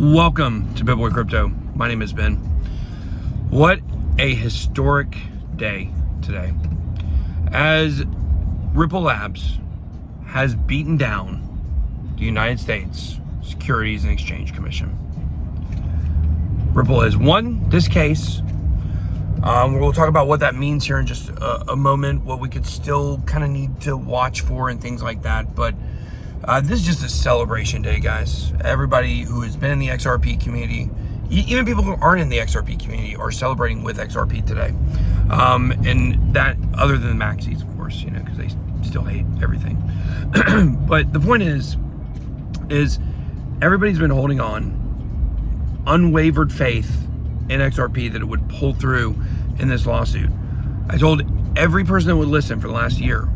Welcome to BitBoy Crypto. My name is Ben. What a historic day today, as Ripple Labs has beaten down the United States Securities and Exchange Commission. Ripple has won this case. We'll talk about what that means here in just a moment, what we could still kind of need to watch for and things like that. But this is just a celebration day, guys. Everybody who has been in the XRP community, even people who aren't in the XRP community, are celebrating with XRP today. And that, other than the maxis, of course, because they still hate everything. But the point is everybody's been holding on, unwavered faith in XRP that it would pull through in this lawsuit. I told every person that would listen for the last year,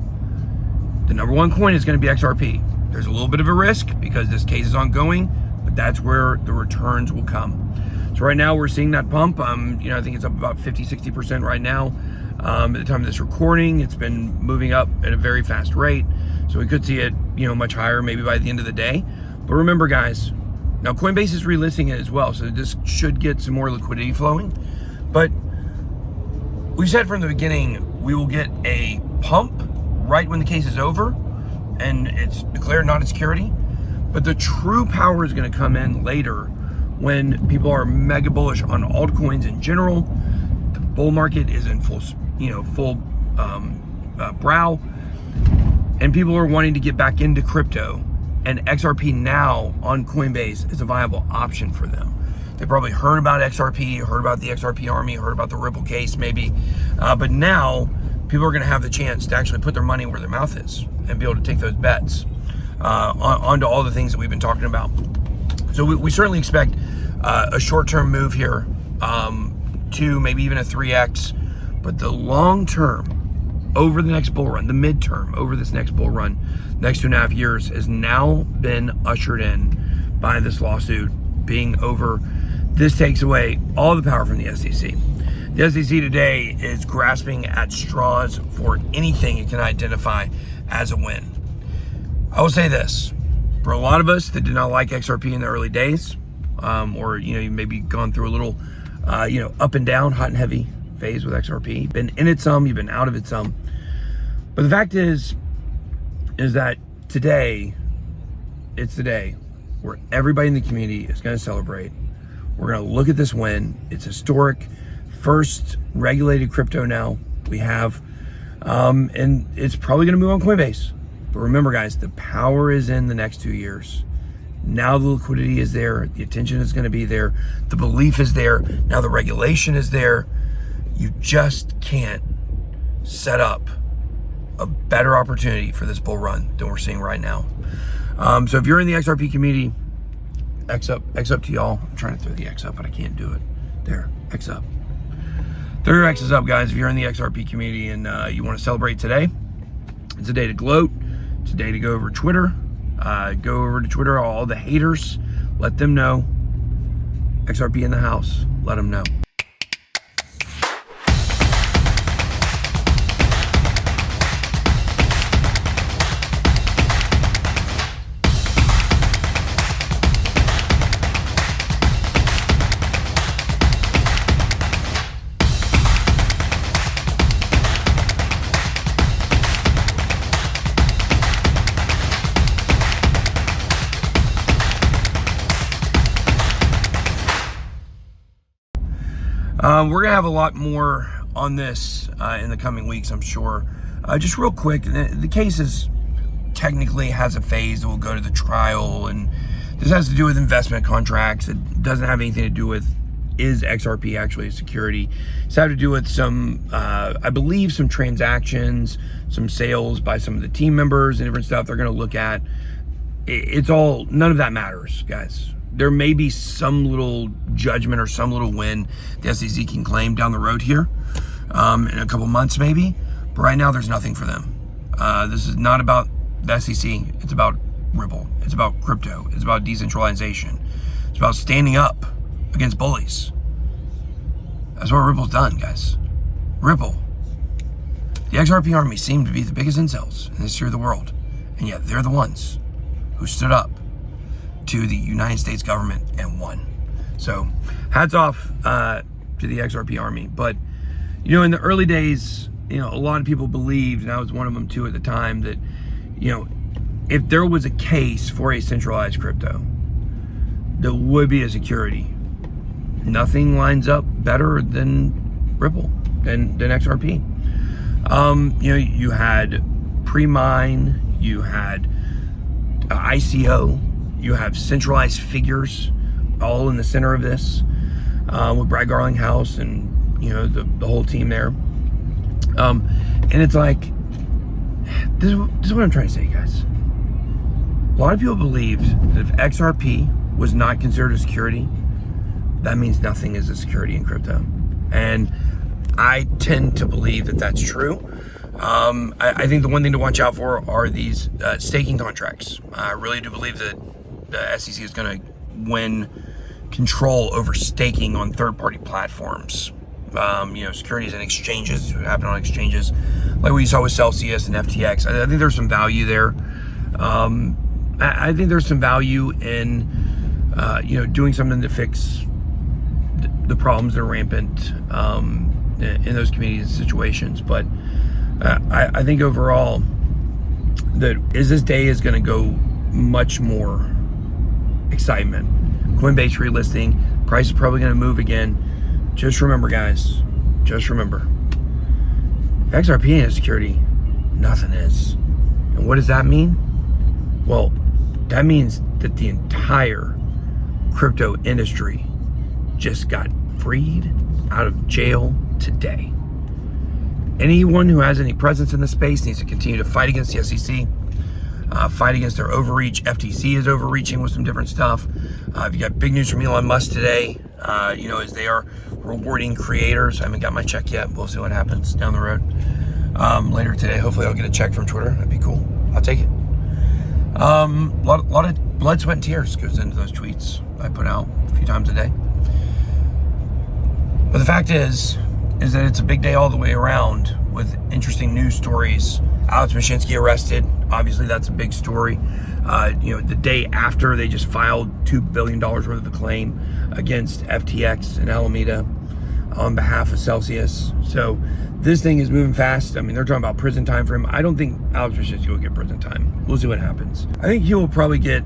the number one coin is going to be XRP. There's a little bit of a risk because this case is ongoing, but that's where the returns will come. So right now we're seeing that pump. I think it's up about 50-60% right now. At the time of this recording, it's been moving up at a very fast rate. So we could see it, much higher maybe by the end of the day. But remember, guys, now Coinbase is relisting it as well, so this should get some more liquidity flowing. But we said from the beginning we will get a pump right when the case is over and it's declared not a security. But the true power is going to come in later when people are mega bullish on altcoins in general. The bull market is in full brow, and people are wanting to get back into crypto. And XRP now on Coinbase is a viable option for them. They probably heard about XRP, heard about the XRP army, heard about the Ripple case maybe. But now people are going to have the chance to actually put their money where their mouth is and be able to take those bets onto all the things that we've been talking about. So we certainly expect a short-term move here to maybe even a 3x. But the long term, over the next bull run, the midterm, over this next bull run, next 2.5 years, has now been ushered in by this lawsuit being over. This takes away all the power from the SEC. The SEC today is grasping at straws for anything it can identify as a win. I will say this, for a lot of us that did not like XRP in the early days, or you maybe gone through a little up and down, hot and heavy phase with XRP, been in it some, you've been out of it some. But the fact is that today, it's the day where everybody in the community is going to celebrate. We're going to look at this win. It's historic. First regulated crypto now we have. And it's probably going to move on Coinbase. But remember, guys, the power is in the next 2 years. Now the liquidity is there. The attention is going to be there. The belief is there. Now the regulation is there. You just can't set up a better opportunity for this bull run than we're seeing right now. So if you're in the XRP community, X up to y'all. I'm trying to throw the X up, but I can't do it. There, X up. Throw your X's up, guys. If you're in the XRP community and you want to celebrate today, it's a day to gloat. It's a day to go over Twitter. Go over to Twitter, all the haters. Let them know. XRP in the house. Let them know. We're going to have a lot more on this in the coming weeks, I'm sure. Just real quick, the case technically has a phase that will go to the trial, and this has to do with investment contracts. It doesn't have anything to do with, is XRP actually a security? It's had to do with some, I believe, some transactions, some sales by some of the team members and different stuff they're going to look at. It's all, none of that matters, guys. There may be some little judgment or some little win the SEC can claim down the road here in a couple months maybe, but right now there's nothing for them. This is not about the SEC. It's about Ripple. It's about crypto. It's about decentralization. It's about standing up against bullies. That's what Ripple's done, guys. Ripple. The XRP army seemed to be the biggest incels in the history of the world, and yet they're the ones who stood up to the United States government and won. So hats off to the XRP army. But, you know, in the early days, you know, a lot of people believed, and I was one of them too at the time, that, you know, if there was a case for a centralized crypto, there would be a security. Nothing lines up better than Ripple, than XRP. You know, you had pre-mine, you had ICO, you have centralized figures all in the center of this, with Brad Garlinghouse and, you know, the whole team there. And it's like, this is what I'm trying to say, guys. A lot of people believed that if XRP was not considered a security, that means nothing is a security in crypto. And I tend to believe that that's true. I think the one thing to watch out for are these staking contracts. I really do believe that the SEC is going to win control over staking on third-party platforms. You know, securities and exchanges, what happened on exchanges, like what you saw with Celsius and FTX. I think there's some value there. I think there's some value in, you know, doing something to fix the problems that are rampant in those communities and situations. But I think overall that as this day is going to go much more excitement. Coinbase relisting, price is probably going to move again. Just remember, guys, just remember, if XRP ain't a security, nothing is. And what does that mean? Well, that means that the entire crypto industry just got freed out of jail today. Anyone who has any presence in the space needs to continue to fight against the SEC, fight against their overreach. FTC is overreaching with some different stuff. You got big news from Elon Musk today, you know, as they are rewarding creators. I haven't got my check yet. We'll see what happens down the road. Later today, hopefully I'll get a check from Twitter. That'd be cool. I'll take it. A lot of blood, sweat, and tears goes into those tweets I put out a few times a day. But the fact is that it's a big day all the way around with interesting news stories. Alex Mashinsky arrested. Obviously, that's a big story. You know, the day after they just filed $2 billion worth of a claim against FTX and Alameda on behalf of Celsius. So this thing is moving fast. I mean, they're talking about prison time for him. I don't think Alex Mashinsky will get prison time. We'll see what happens. I think he will probably get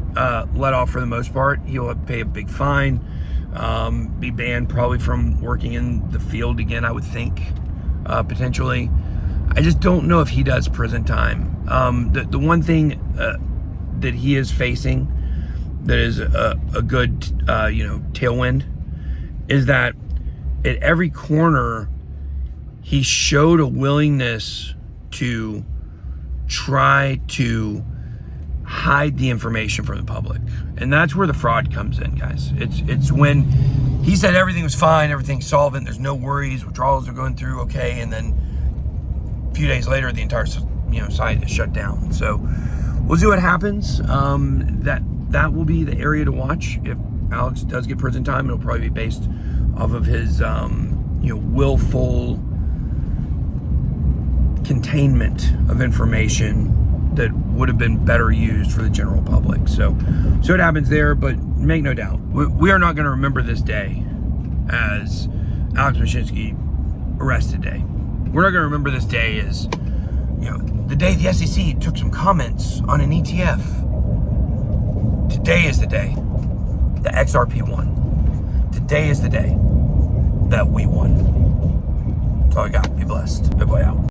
let off for the most part. He'll pay a big fine, be banned probably from working in the field again, I would think, potentially. I just don't know if he does prison time. The one thing that he is facing that is a good, you know, tailwind is that at every corner, he showed a willingness to try to hide the information from the public. And that's where the fraud comes in, guys. It's when he said everything was fine, everything's solvent, there's no worries, withdrawals are going through okay, and then a few days later, the entire, you know, site is shut down. So we'll see what happens. That will be the area to watch. If Alex does get prison time, it'll probably be based off of his, you know, willful containment of information that would have been better used for the general public. So it happens there, but make no doubt, we are not going to remember this day as Alex Mashinsky arrested day. We're not going to remember this day as, you know, the day the SEC took some comments on an ETF. Today is the day that XRP won. Today is the day that we won. That's all I got. Be blessed. Good boy out.